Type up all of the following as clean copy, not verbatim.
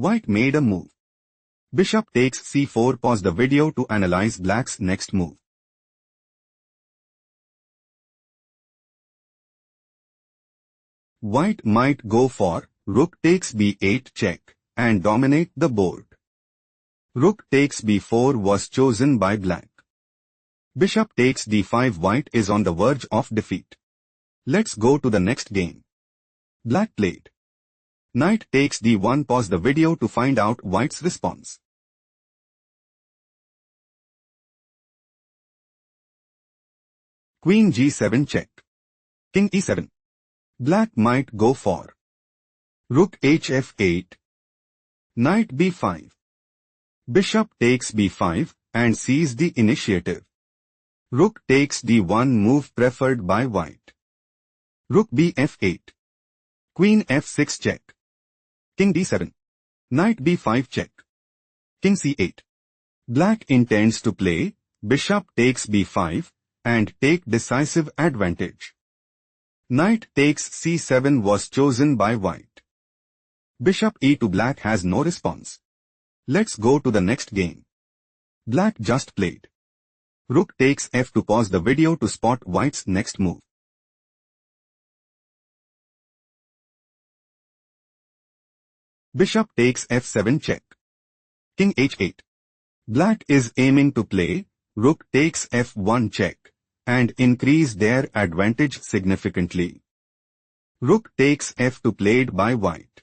White made a move. Bishop takes c4. Pause the video to analyze black's next move. White might go for rook takes b8 check and dominate the board. Rook takes b4 was chosen by black. Bishop takes d5. White is on the verge of defeat. Let's go to the next game. Black played knight takes d1. Pause the video to find out white's response. Queen g7 check. King e7. Black might go for rook hf8. Knight b5. Bishop takes b5 and sees the initiative. Rook takes d1 move preferred by white. Rook bf8. Queen f6 check. King d7. Knight b5 check. King c8. Black intends to play bishop takes b5 and take decisive advantage. Knight takes c7 was chosen by white. Bishop e2. Black has no response. Let's go to the next game. Black just played rook takes f2. Pause the video to spot white's next move. Bishop takes f7 check. King h8. Black is aiming to play rook takes f1 check and increase their advantage significantly. Rook takes f2 played by white.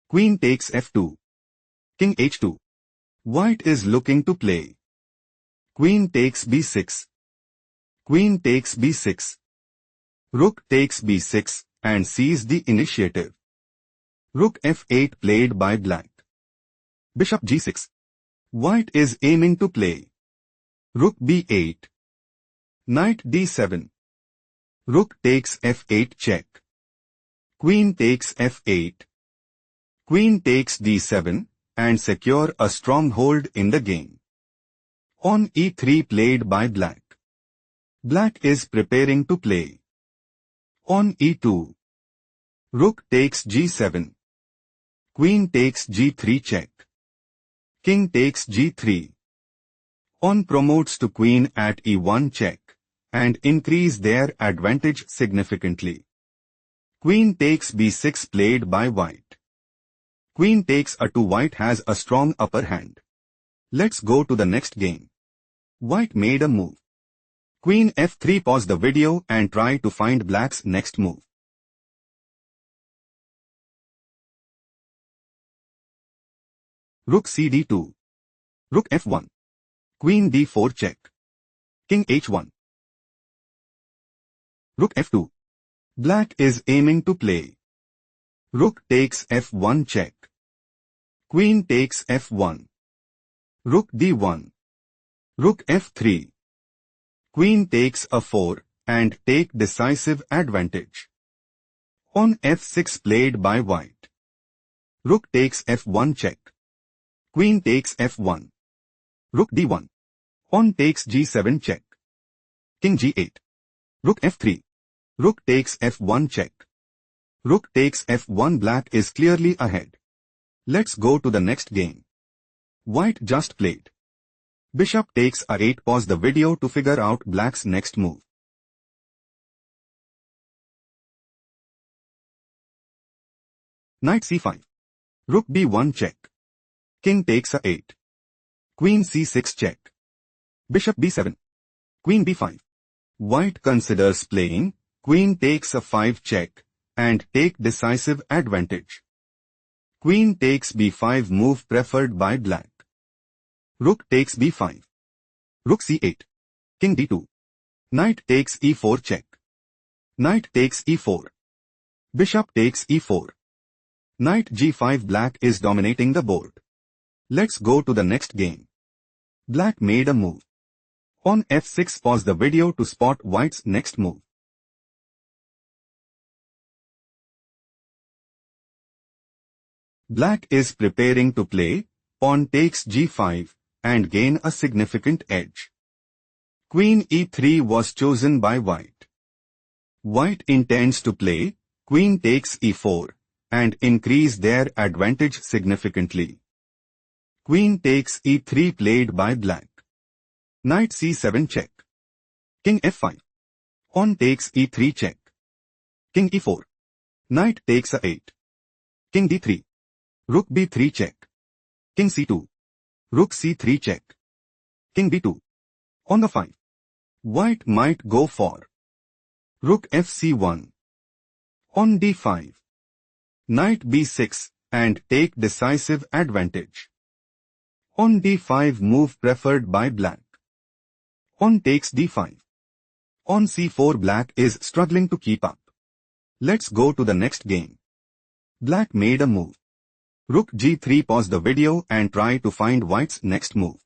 Queen takes f2. King h2. White is looking to play queen takes b6. Queen takes b6. Rook takes b6 and sees the initiative. Rook f8 played by black. Bishop g6. White is aiming to play rook b8. Knight d7. Rook takes f8 check. Queen takes f8. Queen takes d7 and secure a stronghold in the game. On e3 played by black. Black is preparing to play on e2. Rook takes g7. Queen takes g3 check. King takes g3. Pawn promotes to queen at e1 check and increase their advantage significantly. Queen takes b6 played by white. Queen takes a2. White has a strong upper hand. Let's go to the next game. White made a move. Queen f3. Pause the video and try to find black's next move. Rook cd2. Rook f1. Queen d4 check. King h1. Rook f2. Black is aiming to play rook takes f1 check. Queen takes f1. Rook d1. Rook f3. Queen takes a4 and take decisive advantage. Pawn f6 played by white. Rook takes f1 check. Queen takes f1. Rook d1. Pawn takes g7 check. King g8. Rook f3. Rook takes f1 check. Rook takes f1. Black is clearly ahead. Let's go to the next game. White just played bishop takes a8. Pause the video to figure out black's next move. Knight c5. Rook b1 check. King takes a8. Queen c6 check. Bishop b7. Queen b5. White considers playing queen takes a5 check and take decisive advantage. Queen takes b5 move preferred by black. Rook takes b5. Rook c8. King d2. Knight takes e4 check. Knight takes e4. Bishop takes e4. Knight g5. Black is dominating the board. Let's go to the next game. Black made a move. Pawn f6. Pause the video to spot white's next move. Black is preparing to play pawn takes g5 and gain a significant edge. Queen e3 was chosen by white. White intends to play queen takes e4 and increase their advantage significantly. Queen takes e3 played by black. Knight c7 check. King f5. Pawn takes e3 check. King e4. Knight takes a8. King d3. Rook b3 check. King c2. Rook c3 check. King b2. On the 5. White might go for Rook fc1. On d5. Knight b6 and take decisive advantage. On d5 move preferred by black. Pawn takes d5. On c4 black is struggling to keep up. Let's go to the next game. Black made a move. Rook g3. Pause the video and try to find white's next move.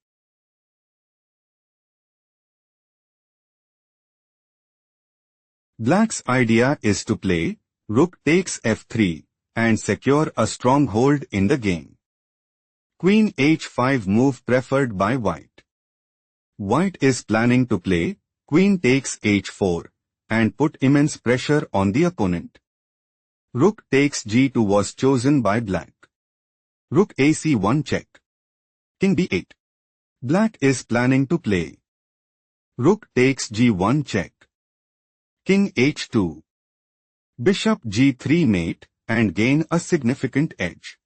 Black's idea is to play Rook takes f3 and secure a stronghold in the game. Queen h5 move preferred by white. White is planning to play Queen takes h4 and put immense pressure on the opponent. Rook takes g2 was chosen by black. Rook ac1 check. King b8. Black is planning to play Rook takes g1 check. King h2. Bishop g3 mate and gain a significant edge.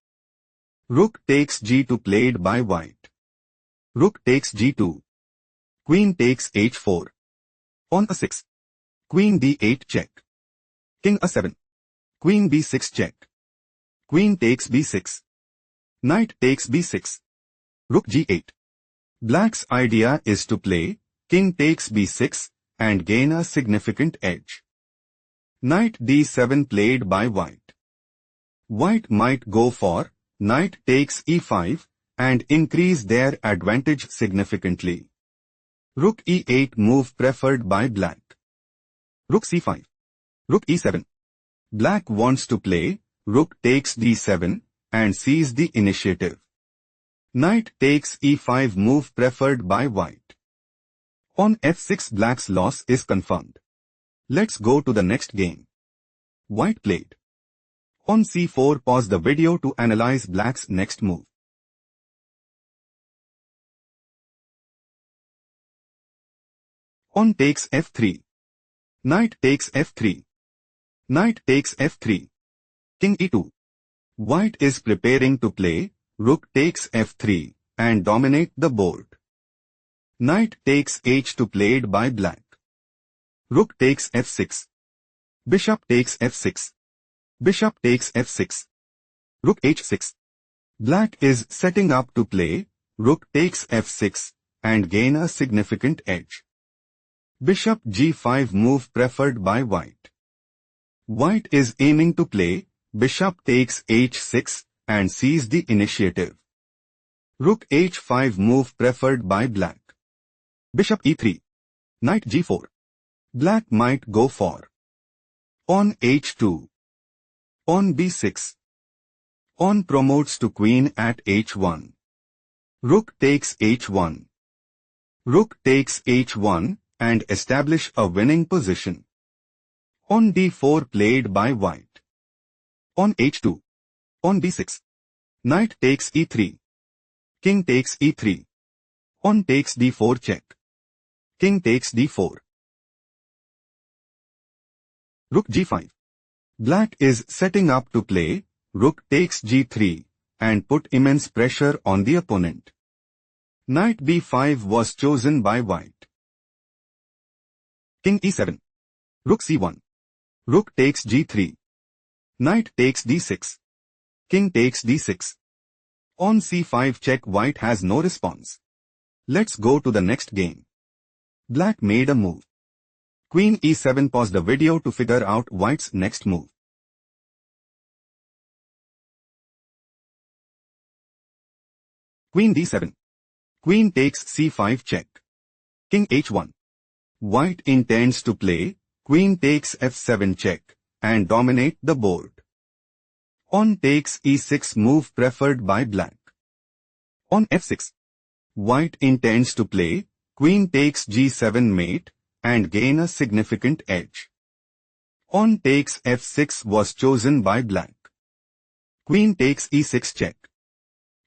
Rook takes g2 played by white. Rook takes g2. Queen takes h4. Pawn a6. Queen d8 check. King a7. Queen b6 check. Queen takes b6. Knight takes b6. Rook g8. Black's idea is to play King takes b6 and gain a significant edge. Knight d7 played by white. White might go for Knight takes e5 and increase their advantage significantly. Rook e8 move preferred by black. Rook c5. Rook e7. Black wants to play Rook takes d7 and seize the initiative. Knight takes e5 move preferred by white. On f6 black's loss is confirmed. Let's go to the next game. White played. On c4 pause the video to analyze black's next move. Pawn takes f3. Knight takes f3. Knight takes f3. King e2. White is preparing to play Rook takes f3 and dominate the board. Knight takes h2 played by black. Rook takes f6. Bishop takes f6. Bishop takes f6. Rook h6. Black is setting up to play Rook takes f6 and gain a significant edge. Bishop g5 move preferred by white. White is aiming to play Bishop takes h6 and seize the initiative. Rook h5 move preferred by black. Bishop e3. Knight g4. Black might go for Pawn h2. Pawn b6. Pawn promotes to queen at h1. Rook takes h1. Rook takes h1 and establish a winning position. Pawn d4 played by white. Pawn h2. Pawn b6. Knight takes e3. King takes e3. Pawn takes d4 check. King takes d4. Rook g5. Black is setting up to play Rook takes g3 and put immense pressure on the opponent. Knight b5 was chosen by white. King e7. Rook c1. Rook takes g3. Knight takes d6. King takes d6. On c5 check. White has no response. Let's go to the next game. Black made a move. Queen e7. Pause the video to figure out white's next move. Queen d7. Queen takes c5 check. King h1. White intends to play Queen takes f7 check and dominate the board. Pawn takes e6 move preferred by black. On f6. White intends to play Queen takes g7 mate and gain a significant edge. Pawn takes f6 was chosen by black. Queen takes e6 check.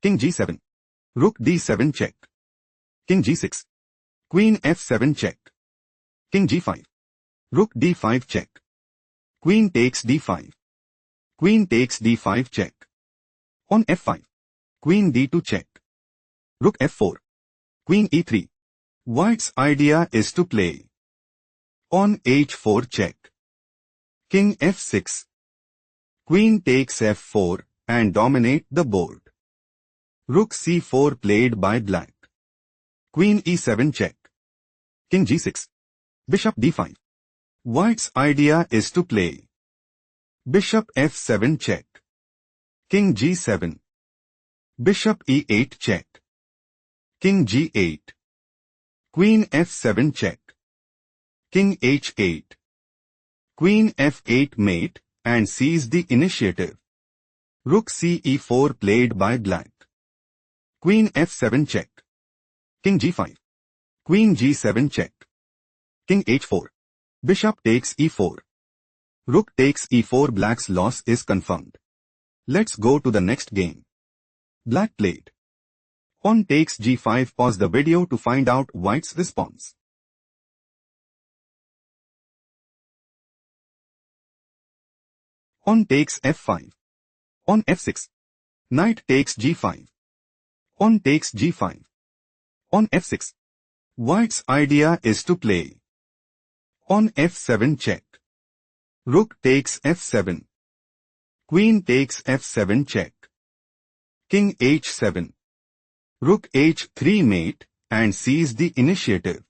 King g7. Rook d7 check. King g6. Queen f7 check. King g5. Rook d5 check. Queen takes d5. Queen takes d5 check. On f5. Queen d2 check. Rook f4. Queen e3. White's idea is to play on h4 check. King f6. Queen takes f4 and dominate the board. Rook c4 played by black. Queen e7 check. King g6. Bishop d5. White's idea is to play bishop f7 check. King g7. Bishop e8 check. King g8. Queen f7 check. King h8. Queen f8 mate and seize the initiative. Rook ce4 played by black. Queen f7 check. King g5. Queen g7 check. King h4. Bishop takes e4. Rook takes e4. Black's loss is confirmed. Let's go to the next game. Black played pawn takes g5. Pause the video to find out white's response. Pawn takes f5. Pawn f6. Knight takes g5. Pawn takes g5. Pawn f6. White's idea is to play pawn f7 check. Rook takes f7. Queen takes f7 check. King h7. Rook h3 mate and seize the initiative.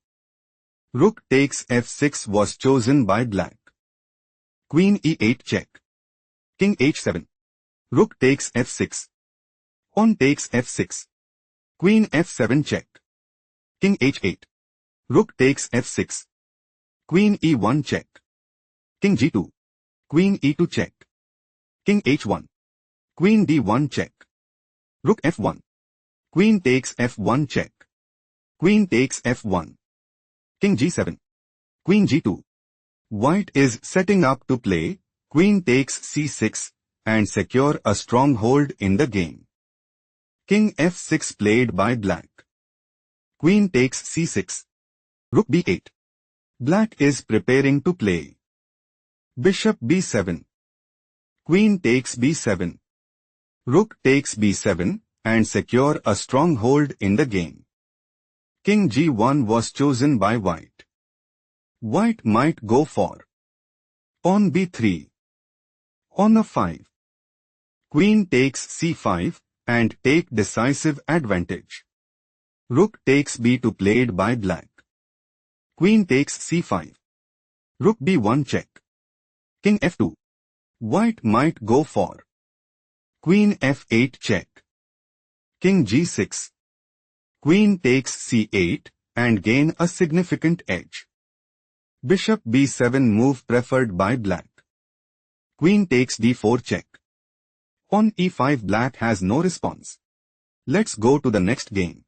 Rook takes f6 was chosen by black. Queen e8 check. King h7. Rook takes f6. Pawn takes f6. Queen f7 check. King h8. Rook takes f6. Queen e1 check. King g2. Queen e2 check. King h1. Queen d1 check. Rook f1. Queen takes f1 check. Queen takes f1. King g7. Queen g2. White is setting up to play queen takes c6 and secure a stronghold in the game. King f6 played by black. Queen takes c6. Rook b8. Black is preparing to play bishop b7. Queen takes b7. Rook takes b7 and secure a stronghold in the game. King g1 was chosen by white. White might go for pawn b3. On a5. Queen takes c5 and take decisive advantage. Rook takes b2 played by black. Queen takes c5. Rook b1 check. King f2. White might go for queen f8 check. King g6. Queen takes c8 and gain a significant edge. Bishop b7 move preferred by black. Queen takes d4 check. Pawn e5. Black has no response. Let's go to the next game.